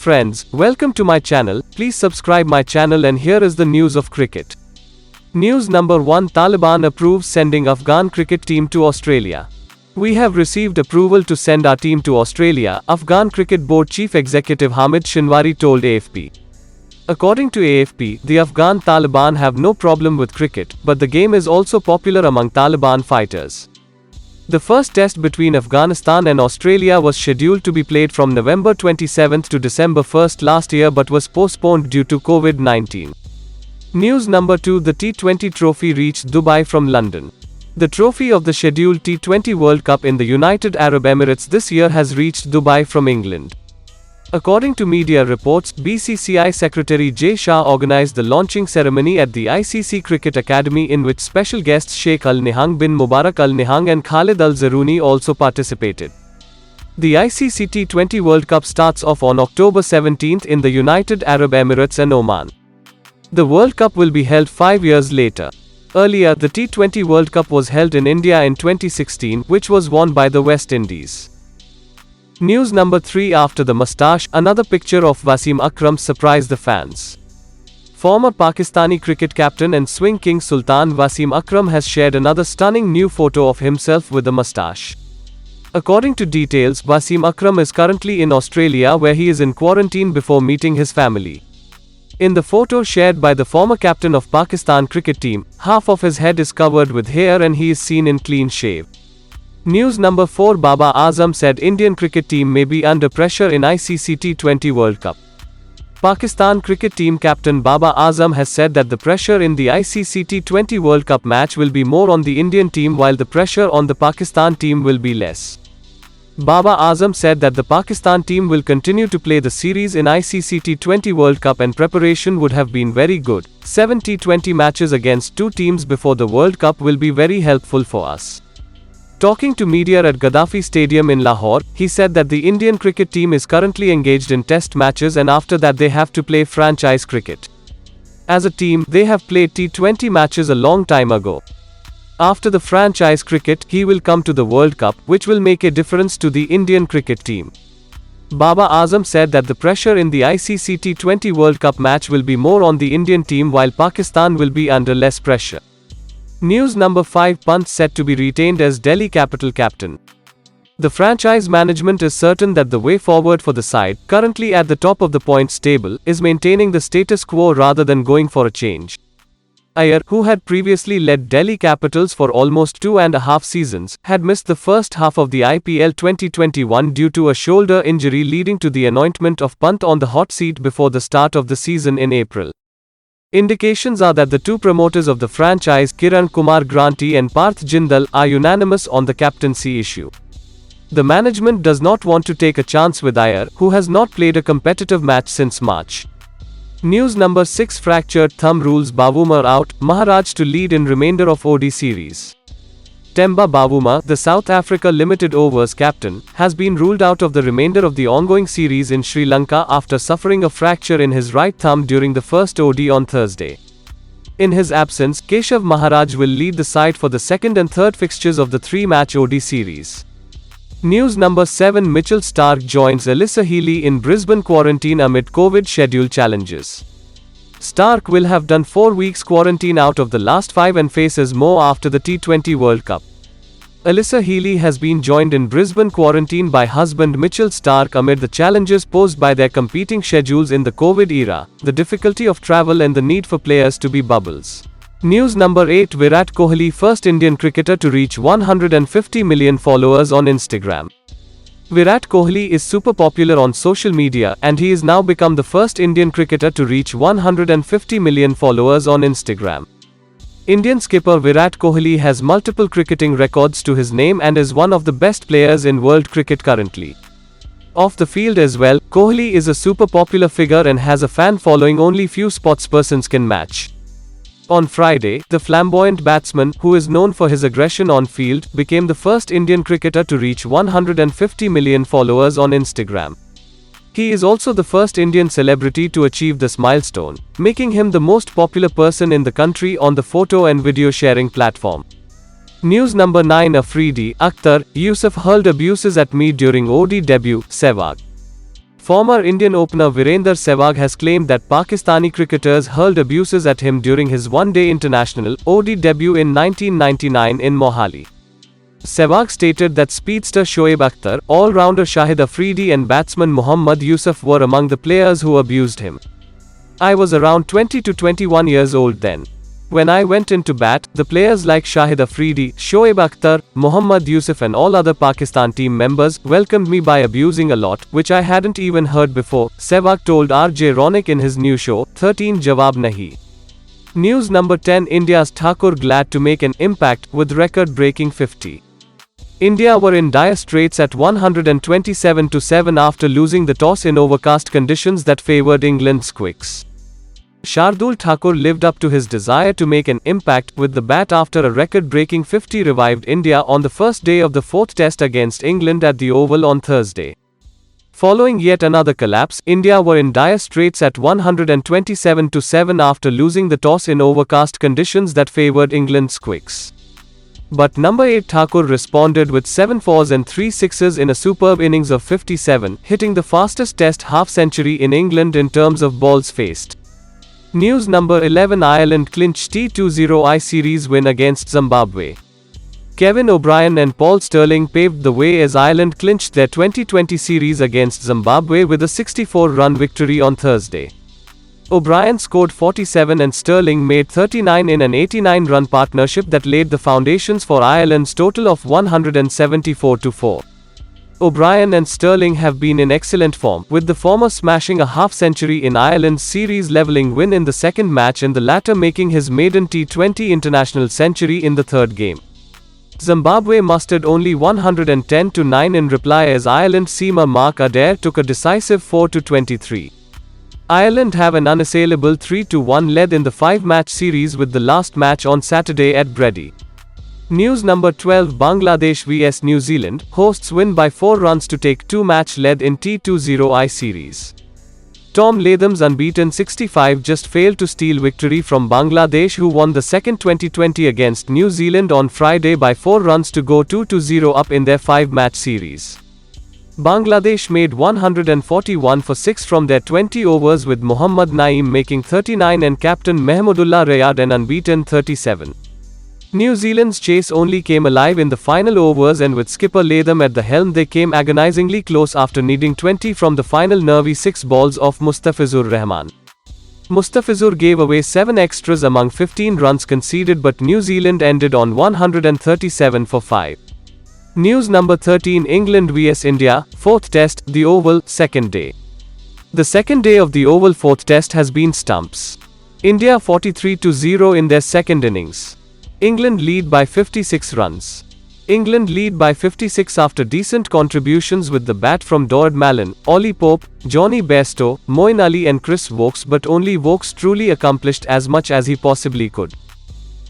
Friends, welcome to my channel. Please subscribe my channel and here is the news of cricket. News number 1. Taliban approves sending Afghan cricket team to Australia. We have received approval to send our team to Australia, Afghan Cricket Board Chief Executive Hamid Shinwari told AFP. According to AFP, the Afghan Taliban have no problem with cricket, but the game is also popular among Taliban fighters. The first test between Afghanistan and Australia was scheduled to be played from November 27 to December 1 last year but was postponed due to COVID-19. News number 2. The T20 trophy reached Dubai from London. The trophy of the scheduled T20 World Cup in the United Arab Emirates this year has reached Dubai from England. According to media reports, BCCI Secretary J Shah organized the launching ceremony at the ICC Cricket Academy in which special guests Sheikh Al-Nihan bin Mubarak Al-Nihan and Khalid Al-Zaruni also participated. The ICC T20 World Cup starts off on October 17 in the United Arab Emirates and Oman. The World Cup will be held 5 years later. Earlier, the T20 World Cup was held in India in 2016, which was won by the West Indies. News number 3. After the moustache, another picture of Wasim Akram surprised the fans. Former Pakistani cricket captain and swing king Sultan Wasim Akram has shared another stunning new photo of himself with a moustache. According to details, Wasim Akram is currently in Australia where he is in quarantine before meeting his family. In the photo shared by the former captain of Pakistan cricket team, half of his head is covered with hair and he is seen in clean shave. News number 4. Babar Azam said Indian cricket team may be under pressure in ICC T20 World Cup. Pakistan cricket team captain Babar Azam has said that the pressure in the ICC T20 World Cup match will be more on the Indian team while the pressure on the Pakistan team will be less. Babar Azam said that the Pakistan team will continue to play the series in ICC T20 World Cup and preparation would have been very good. 7 T20 matches against 2 teams before the World Cup will be very helpful for us. Talking to media at Gaddafi Stadium in Lahore, he said that the Indian cricket team is currently engaged in test matches and after that they have to play franchise cricket. As a team, they have played T20 matches a long time ago. After the franchise cricket, he will come to the World Cup, which will make a difference to the Indian cricket team. Babar Azam said that the pressure in the ICC T20 World Cup match will be more on the Indian team while Pakistan will be under less pressure. News number 5. Pant set to be retained as Delhi Capital captain. The franchise management is certain that the way forward for the side, currently at the top of the points table, is maintaining the status quo rather than going for a change. Iyer, who had previously led Delhi Capitals for almost 2.5 seasons, had missed the first half of the IPL 2021 due to a shoulder injury leading to the anointment of Pant on the hot seat before the start of the season in April. Indications are that the two promoters of the franchise, Kiran Kumar Granti and Parth Jindal, are unanimous on the captaincy issue. The management does not want to take a chance with Iyer, who has not played a competitive match since March. News number 6. Fractured thumb rules Bavuma out, Maharaj to lead in remainder of OD series. Temba Bavuma, the South Africa Limited Overs captain, has been ruled out of the remainder of the ongoing series in Sri Lanka after suffering a fracture in his right thumb during the first OD on Thursday. In his absence, Keshav Maharaj will lead the side for the second and third fixtures of the 3-match OD series. News number 7. Mitchell Starc joins Alyssa Healy in Brisbane quarantine amid COVID schedule challenges. Starc will have done 4 weeks quarantine out of the last 5 and faces more after the T20 World Cup. Alyssa Healy has been joined in Brisbane quarantine by husband Mitchell Starc amid the challenges posed by their competing schedules in the COVID era, the difficulty of travel and the need for players to be bubbles. News number 8. Virat Kohli, first Indian cricketer to reach 150 million followers on Instagram. Virat Kohli is super popular on social media and he has now become the first Indian cricketer to reach 150 million followers on Instagram. Indian skipper Virat Kohli has multiple cricketing records to his name and is one of the best players in world cricket currently. Off the field as well, Kohli is a super popular figure and has a fan following only few sportspersons can match. On Friday, the flamboyant batsman, who is known for his aggression on field, became the first Indian cricketer to reach 150 million followers on Instagram. He is also the first Indian celebrity to achieve this milestone, making him the most popular person in the country on the photo and video sharing platform. News number 9. Afridi, Akhtar, Yusuf hurled abuses at me during OD debut, Sehwag. Former Indian opener Virender Sehwag has claimed that Pakistani cricketers hurled abuses at him during his one-day international (ODI) debut in 1999 in Mohali. Sehwag stated that speedster Shoaib Akhtar, all-rounder Shahid Afridi and batsman Mohammad Yusuf were among the players who abused him. "I was around 20 to 21 years old then. When I went into bat, the players like Shahid Afridi, Shoaib Akhtar, Mohammad Yusuf and all other Pakistan team members welcomed me by abusing a lot, which I hadn't even heard before," Sehwag told RJ Ronak in his new show, 13 Jawab Nahi. News number 10. India's Thakur glad to make an impact, with record-breaking 50. India were in dire straits at 127-7 after losing the toss in overcast conditions that favoured England's quicks. Shardul Thakur lived up to his desire to make an impact with the bat after a record-breaking 50 revived India on the first day of the fourth test against England at the Oval on Thursday. Following yet another collapse, India were in dire straits at 127-7 after losing the toss in overcast conditions that favoured England's quicks. But number 8 Thakur responded with 7 fours and 3 sixes in a superb innings of 57, hitting the fastest test half-century in England in terms of balls faced. News number 11. Ireland clinch T20I series win against Zimbabwe. Kevin O'Brien and Paul Stirling paved the way as Ireland clinched their 2020 series against Zimbabwe with a 64-run victory on Thursday. O'Brien scored 47 and Stirling made 39 in an 89-run partnership that laid the foundations for Ireland's total of 174-4. O'Brien and Stirling have been in excellent form, with the former smashing a half-century in Ireland's series-levelling win in the second match and the latter making his maiden T20 international century in the third game. Zimbabwe mustered only 110-9 in reply as Ireland's seamer Mark Adair took a decisive 4-23. Ireland have an unassailable 3-1 lead in the 5-match series with the last match on Saturday at Bredy. News number 12. Bangladesh vs New Zealand, hosts win by 4 runs to take 2-match lead in T20I series. Tom Latham's unbeaten 65 just failed to steal victory from Bangladesh, who won the second 2020 against New Zealand on Friday by 4 runs to go 2-0 up in their 5-match series. Bangladesh made 141 for 6 from their 20 overs, with Muhammad Naeem making 39 and captain Mahmudullah Rayad an unbeaten 37. New Zealand's chase only came alive in the final overs, and with skipper Latham at the helm they came agonizingly close after needing 20 from the final nervy 6 balls of Mustafizur Rahman. Mustafizur gave away 7 extras among 15 runs conceded, but New Zealand ended on 137 for 5. News number 13. England vs India, 4th Test, the Oval, 2nd day. The second day of the Oval 4th Test has been stumps. India 43-0 in their second innings. England lead by 56 runs. England lead by 56 after decent contributions with the bat from Dodd Mallon, Ollie Pope, Johnny Bairstow, Moeen Ali and Chris Wokes, but only Wokes truly accomplished as much as he possibly could.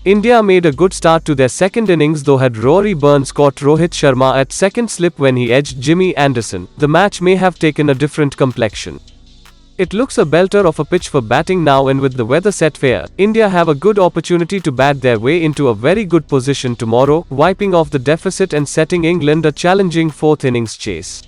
India made a good start to their second innings, though had Rory Burns caught Rohit Sharma at second slip when he edged Jimmy Anderson, the match may have taken a different complexion. It looks a belter of a pitch for batting now, and with the weather set fair, India have a good opportunity to bat their way into a very good position tomorrow, wiping off the deficit and setting England a challenging 4th innings chase.